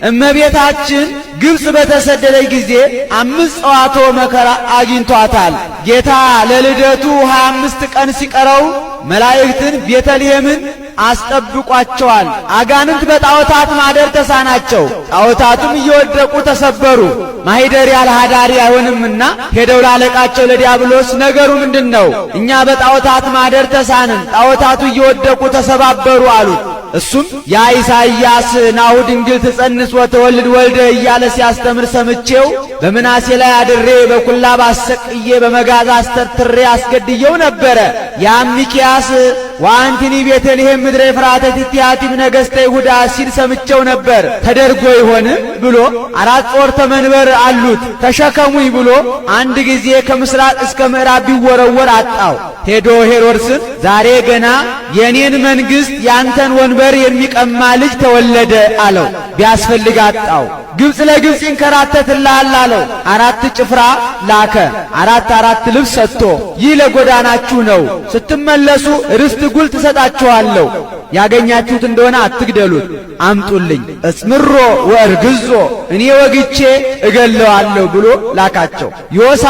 እመቤታችን ግብጽ በተሰደደች ጊዜ 5 ጸዋትወ መከራ አግኝቷታል። ጌታ ለልደቱ 25 ቀን ሲቀረው መላእክትን ቤተልሔምን አስጠብቋቸዋል። አጋንንት በጣዖታት ማደር ተሳናቸው። ጣዖታቱም እየወደቁ ተሰበሩ። ማኅደሪያ ለሃዳሪ አይሆንምና ሄደው ላለቃቸው ለዲያብሎስ ነገሩ ምንድነው? እኛ በጣዖታት ማደር ተሳንን፣ ጣዖታቱ እየወደቁ ተሰባበሩ አሉት። እሱም ያ ኢሳይያስ ናሁ ድንግል ትጸንስ ወተወልድ ወልደ እያለ ሲያስተምር ሰምቼው በምናሴ ላይ አድሬ በኩላብ አሰቅዬ በመጋዝ አስተርትሬ አስገድየው ነበረ። ያም ሚክያስ ወአንቲኒ ቤተልሔም ምድረ ኤፍራታ ትቲያቲም ነገሥተ ይሁዳ ሲል ሰምቼው ነበር። ተደርጎ ይሆን ብሎ 4 ጾርተ መንበር አሉት ተሸከሙኝ ብሎ አንድ ጊዜ ከምስራቅ እስከ ምዕራብ ቢወረወር አጣው። ሄዶ ሄሮድስን ዛሬ ገና የኔን መንግሥት ያንተን ወንበር የሚቀማ ልጅ ተወለደ አለው። ቢያስፈልግ አጣው። ግብጽ ለግብጽ ይንከራተትልሃል አለው። 4 ጭፍራ ላከ። 4 ልብስ ሰጥቶ ይህ ለጎዳናችሁ ነው፣ ስትመለሱ ርስት ጉልት ትሰጣችኋለሁ። ያገኛችሁት እንደሆነ አትግደሉት፣ አምጡልኝ። እስምሮ ወእርግዞ እኔ ወግቼ እገለዋለሁ ብሎ ላካቸው። ዮሳ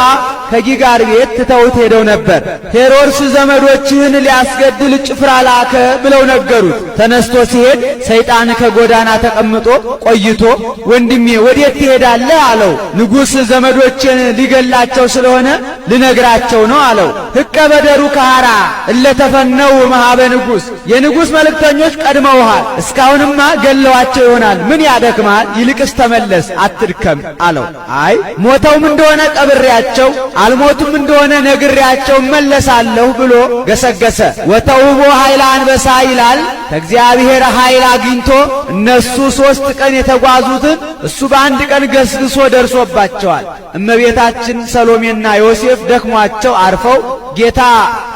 ከጊጋር ቤት ትተውት ሄደው ነበር። ሄሮድስ ዘመዶችህን ሊያስገድል ጭፍራ ላከ ብለው ነገሩት። ተነስቶ ሲሄድ ሰይጣን ከጎዳና ተቀምጦ ቆይቶ ወንድሜ ወዴት ትሄዳለህ አለው። ንጉሥ ዘመዶችን ሊገላቸው ስለሆነ ልነግራቸው ነው አለው። ሕቀ በደሩ ካራ እለተፈነው መሃበ ንጉሥ የንጉሥ መልእክተኞች ቀድመውሃል፣ እስካሁንማ ገለዋቸው ይሆናል። ምን ያደክማል? ይልቅስ ተመለስ፣ አትድከም አለው። አይ ሞተውም እንደሆነ ቀብሬያቸው አልሞቱም እንደሆነ ነግሬያቸው መለሳለሁ ብሎ ገሰገሰ። ወተውቦ ኃይለ አንበሳ ይላል። ከእግዚአብሔር ኃይል አግኝቶ እነሱ 3 ቀን የተጓዙትን እሱ በአንድ ቀን ገስግሶ ደርሶባቸዋል። እመቤታችን ሰሎሜና ዮሴፍ ደክሟቸው አርፈው ጌታ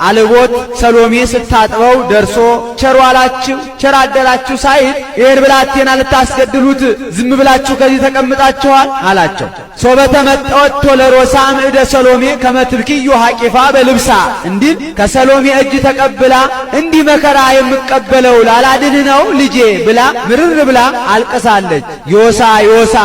አልቦት ሰሎሜ ስታጥበው ደርሶ ቸር ዋላችሁ ቸር አደራችሁ ሳይል ይሄን ብላቴና ልታስገድሉት ዝም ብላችሁ ከዚህ ተቀምጣችኋል አላቸው። ሶበተ መጣወት ቶለሮሳ ምዕደ ሰሎሜ ከመትብኪዮ ሐቂፋ በልብሳ እንዲል ከሰሎሜ እጅ ተቀብላ እንዲህ መከራ የምቀበለው ላላድን ነው ልጄ ብላ ምርር ብላ አልቀሳለች። ዮሳ ዮሳ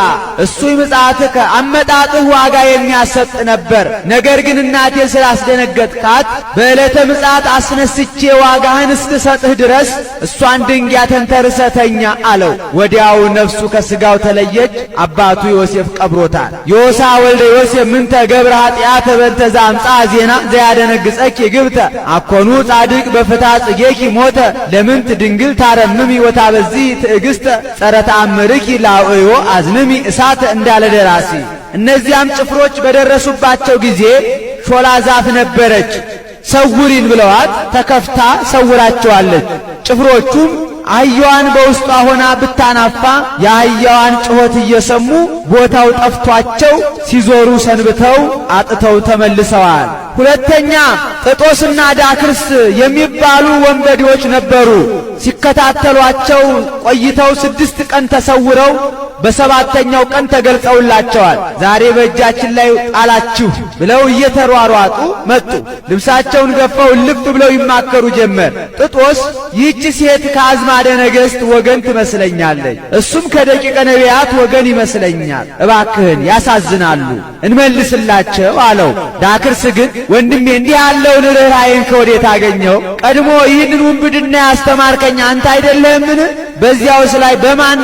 እሱ ምጽአትከ አመጣጥህ ዋጋ የሚያሰጥ ነበር። ነገር ግን እናቴን ስላስደነገጥካት በዕለተ ምጽአት አስነስቼ ዋጋህን እስክሰጥህ ድረስ እሷን ድንጋይ ተንተርሰተኛ አለው። ወዲያው ነፍሱ ከስጋው ተለየች። አባቱ ዮሴፍ ቀብሮታል። ዮሳ ወልደ ዮሴፍ ምንተ ገብረ ኃጢአተ በእንተ ዘአምጻ ዜና ዘያደነግጸኪ ግብተ አኮኑ ጻድቅ በፍትሐ ጽጌኪ ሞተ ለምንት ድንግል ታረምሚ ወታበዚ ትዕግስተ ጸረ ተአምርኪ ላውዮ አዝንሚ እሳተ እንዳለ ደራሲ። እነዚያም ጭፍሮች በደረሱባቸው ጊዜ ሾላ ዛፍ ነበረች። ሰውሪን ብለዋት ተከፍታ ሰውራቸዋለች። ጭፍሮቹም አህያዋን በውስጧ ሆና ብታናፋ የአህያዋን ጩኸት እየሰሙ ቦታው ጠፍቷቸው ሲዞሩ ሰንብተው አጥተው ተመልሰዋል። ሁለተኛ ጥጦስና ዳክርስ የሚባሉ ወንበዴዎች ነበሩ። ሲከታተሏቸው ቆይተው 6 ቀን ተሰውረው በሰባተኛው ቀን ተገልጸውላቸዋል። ዛሬ በእጃችን ላይ ጣላችሁ ብለው እየተሯሯጡ መጡ። ልብሳቸውን ገፈው ልፍ ብለው ይማከሩ ጀመር። ጥጦስ ይህች ሴት ከአዝማደ ነገሥት ወገን ትመስለኛለች፣ እሱም ከደቂቀ ነቢያት ወገን ይመስለኛል። እባክህን ያሳዝናሉ፣ እንመልስላቸው አለው። ዳክርስ ግን ወንድሜ እንዲህ ያለውን ርኅራኄን ከወዴት አገኘው? ቀድሞ ይህንን ውንብድና ያስተማርከኝ አንተ አይደለህምን? በዚያውስ ላይ በማን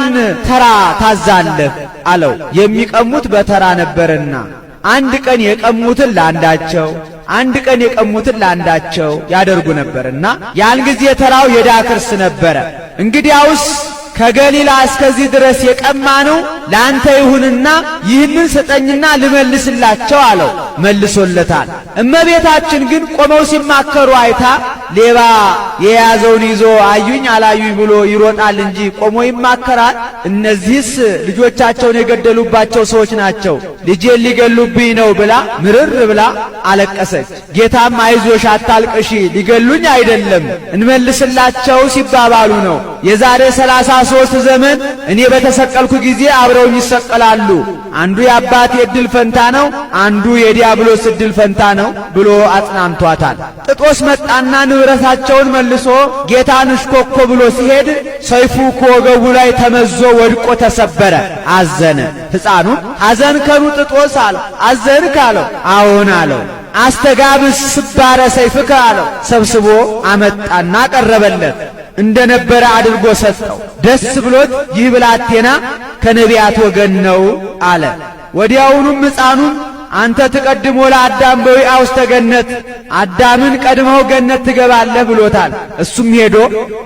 ተራ ታዛለህ አለው። የሚቀሙት በተራ ነበርና አንድ ቀን የቀሙትን ለአንዳቸው አንድ ቀን የቀሙትን ለአንዳቸው ያደርጉ ነበርና ያን ጊዜ ተራው የዳክርስ ነበረ። እንግዲያውስ ከገሊላ እስከዚህ ድረስ የቀማነው ለአንተ ይሁንና ይህንን ስጠኝና ልመልስላቸው አለው። መልሶለታል። እመቤታችን ግን ቆመው ሲማከሩ አይታ ሌባ የያዘውን ይዞ አዩኝ አላዩኝ ብሎ ይሮጣል እንጂ ቆሞ ይማከራል? እነዚህስ ልጆቻቸውን የገደሉባቸው ሰዎች ናቸው፣ ልጄን ሊገሉብኝ ነው ብላ ምርር ብላ አለቀሰች። ጌታም አይዞሽ አታልቅሺ፣ ሊገሉኝ አይደለም እንመልስላቸው ሲባባሉ ነው። የዛሬ 33 ዘመን እኔ በተሰቀልኩ ጊዜ አብረውኝ ይሰቀላሉ። አንዱ የአባቴ ዕድል ፈንታ ነው፣ አንዱ የዲያብሎስ ዕድል ፈንታ ነው ብሎ አጽናንቷታል። ጥጦስ መጣና ንብረታቸውን መልሶ ጌታን እሽኮኮ ብሎ ሲሄድ ሰይፉ ከወገቡ ላይ ተመዞ ወድቆ ተሰበረ። አዘነ። ሕፃኑም አዘንከኑ ጥጦስ አለው። አዘንክ አለው። አዎን አለው። አስተጋብስ ስባረ ሰይፍከ አለው። ሰብስቦ አመጣና ቀረበለት። እንደነበረ አድርጎ ሰጠው። ደስ ብሎት ይህ ብላቴና ከነቢያት ወገን ነው አለ። ወዲያውኑም ሕፃኑን አንተ ትቀድሞ ለአዳም በዊአ ውስተ ገነት፣ አዳምን ቀድመው ገነት ትገባለህ ብሎታል። እሱም ሄዶ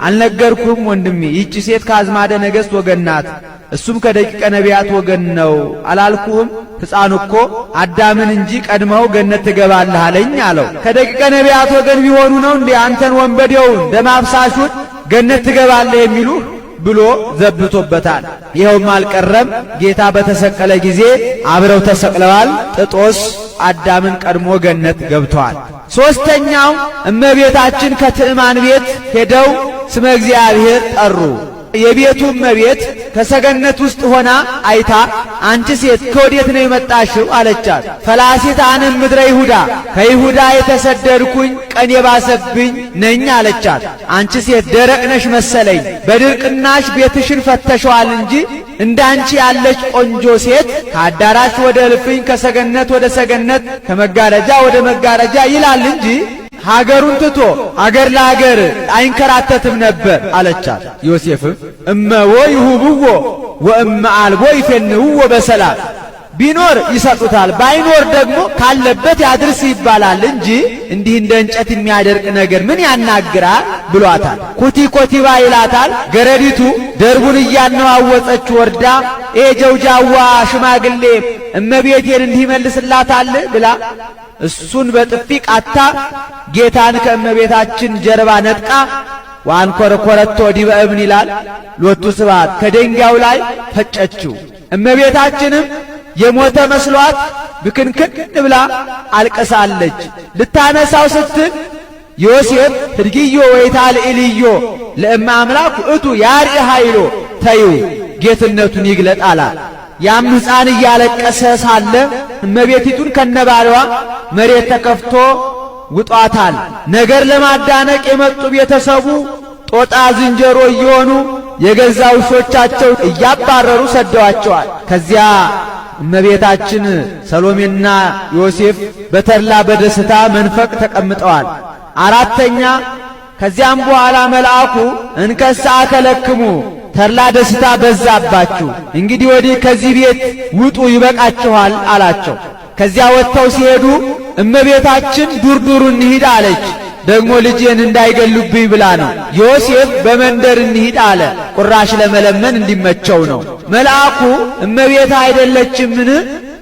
አልነገርኩም ወንድሜ፣ ይህች ሴት ከአዝማደ ነገሥት ወገን ናት፣ እሱም ከደቂቀ ነቢያት ወገን ነው አላልኩህም? ሕፃኑ እኮ አዳምን እንጂ ቀድመው ገነት ትገባለህ አለኝ አለው። ከደቂቀ ነቢያት ወገን ቢሆኑ ነው እንዴ አንተን ወንበዴውን ደም አፍሳሹን ገነት ትገባለህ የሚሉህ ብሎ ዘብቶበታል። ይኸውም አልቀረም፣ ጌታ በተሰቀለ ጊዜ አብረው ተሰቅለዋል። ጥጦስ አዳምን ቀድሞ ገነት ገብተዋል። ሦስተኛው እመቤታችን ከትዕማን ቤት ሄደው ስመ እግዚአብሔር ጠሩ። የቤቱ እመቤት ከሰገነት ውስጥ ሆና አይታ አንቺ ሴት ከወዴት ነው የመጣሽው አለቻት። ፈላሲት አንም ምድረ ይሁዳ፣ ከይሁዳ የተሰደድኩኝ ቀን የባሰብኝ ነኝ አለቻት። አንቺ ሴት ደረቅ ነሽ መሰለኝ፣ በድርቅናሽ ቤትሽን ፈተሸዋል እንጂ እንዳንቺ ያለች ቆንጆ ሴት ከአዳራሽ ወደ እልፍኝ፣ ከሰገነት ወደ ሰገነት፣ ከመጋረጃ ወደ መጋረጃ ይላል እንጂ ሀገሩን ትቶ አገር ለአገር አይንከራተትም ነበር አለቻት። ዮሴፍም እመዎ ይሁብዎ ወእመ አልቦ ይፌንውዎ በሰላም፣ ቢኖር ይሰጡታል፣ ባይኖር ደግሞ ካለበት ያድርስ ይባላል እንጂ እንዲህ እንደ እንጨት የሚያደርቅ ነገር ምን ያናግራል ብሏታል። ኩቲ ኮቲባ ይላታል። ገረዲቱ ደርቡን እያነዋወጸች ወርዳ ጀውጃዋ ሽማግሌ እመቤቴን እንዲህ ይመልስላታል ብላ እሱን በጥፊ ቃታ ጌታን ከእመቤታችን ጀርባ ነጥቃ ወአንኰረኰረቶ ዲበ እብን ይላል ሎቱ ስብሐት፣ ከደንጋዩ ላይ ፈጨችው። እመቤታችንም የሞተ መስሏት ብክንክን ብላ አልቀሳለች። ልታነሳው ስትል ዮሴፍ ህድግዮ ወይታልዕልዮ ለእመ አምላክ ውእቱ ያርኢ ኃይሎ፣ ተይው ጌትነቱን ይግለጥ አላት። ያም ሕፃን እያለቀሰ ሳለ እመቤቲቱን ከነባሏ መሬት ተከፍቶ ውጧታል። ነገር ለማዳነቅ የመጡ ቤተሰቡ ጦጣ ዝንጀሮ እየሆኑ የገዛ ውሾቻቸው እያባረሩ ሰደዋቸዋል። ከዚያ እመቤታችን ሰሎሜና ዮሴፍ በተድላ በደስታ መንፈቅ ተቀምጠዋል። አራተኛ ከዚያም በኋላ መልአኩ እንከሳ አከለክሙ፣ ተድላ ደስታ በዛባችሁ፣ እንግዲህ ወዲህ ከዚህ ቤት ውጡ ይበቃችኋል አላቸው። ከዚያ ወጥተው ሲሄዱ እመቤታችን ዱርዱሩ እንሂድ አለች። ደግሞ ልጄን እንዳይገሉብኝ ብላ ነው። ዮሴፍ በመንደር እንሂድ አለ፣ ቁራሽ ለመለመን እንዲመቸው ነው። መልአኩ እመቤት አይደለችምን?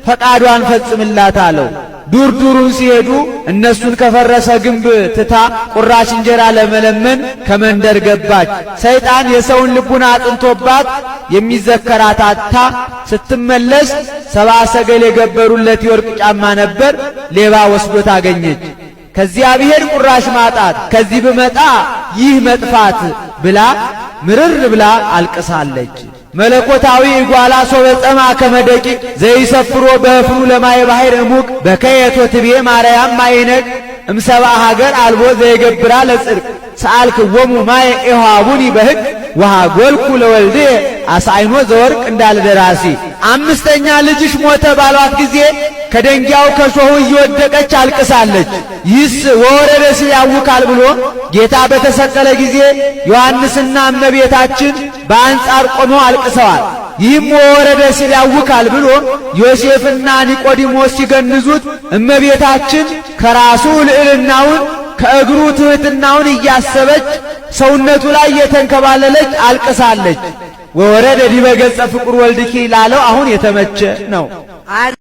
ፈቃዷን ፈጽምላት አለው። ዱርዱሩን ሲሄዱ እነሱን ከፈረሰ ግንብ ትታ ቁራሽ እንጀራ ለመለመን ከመንደር ገባች። ሰይጣን የሰውን ልቡና አጥንቶባት የሚዘከራት አጥታ ስትመለስ ሰብአ ሰገል የገበሩለት የወርቅ ጫማ ነበር፣ ሌባ ወስዶት አገኘች። ከዚያ ብሄድ ቁራሽ ማጣት፣ ከዚህ ብመጣ ይህ መጥፋት ብላ ምርር ብላ አልቅሳለች። መለኮታዊ ጓላ ሶበጸማ ከመደቂቅ ዘይሰፍሮ በፍኑ ለማየ ባሕር እሙቅ በከየቶ ትቤ ማርያም ማይነቅ እምሰብአ ሀገር አልቦ ዘይገብራ ለጽድቅ ሰአልክዎሙ ማየ ኢሃቡኒ በሕግ ወሃጐልኩ ለወልዴ አሳይኖ ዘወርቅ እንዳለ ደራሲ። አምስተኛ ልጅሽ ሞተ ባሏት ጊዜ ከደንጊያው ከሾሁ እየወደቀች አልቅሳለች። ይህስ ወወረደ ሲል ያውካል ብሎ ጌታ በተሰቀለ ጊዜ ዮሐንስና እመቤታችን በአንጻር ቆመው አልቅሰዋል። ይህም ወወረደ ሲል ያውካል ብሎ ዮሴፍና ኒቆዲሞስ ሲገንዙት እመቤታችን ከራሱ ልዕልናውን ከእግሩ ትሕትናውን እያሰበች ሰውነቱ ላይ የተንከባለለች አልቅሳለች። ወወረደ ዲበ ገጸ ፍቁር ወልድኪ ላለው አሁን የተመቸ ነው።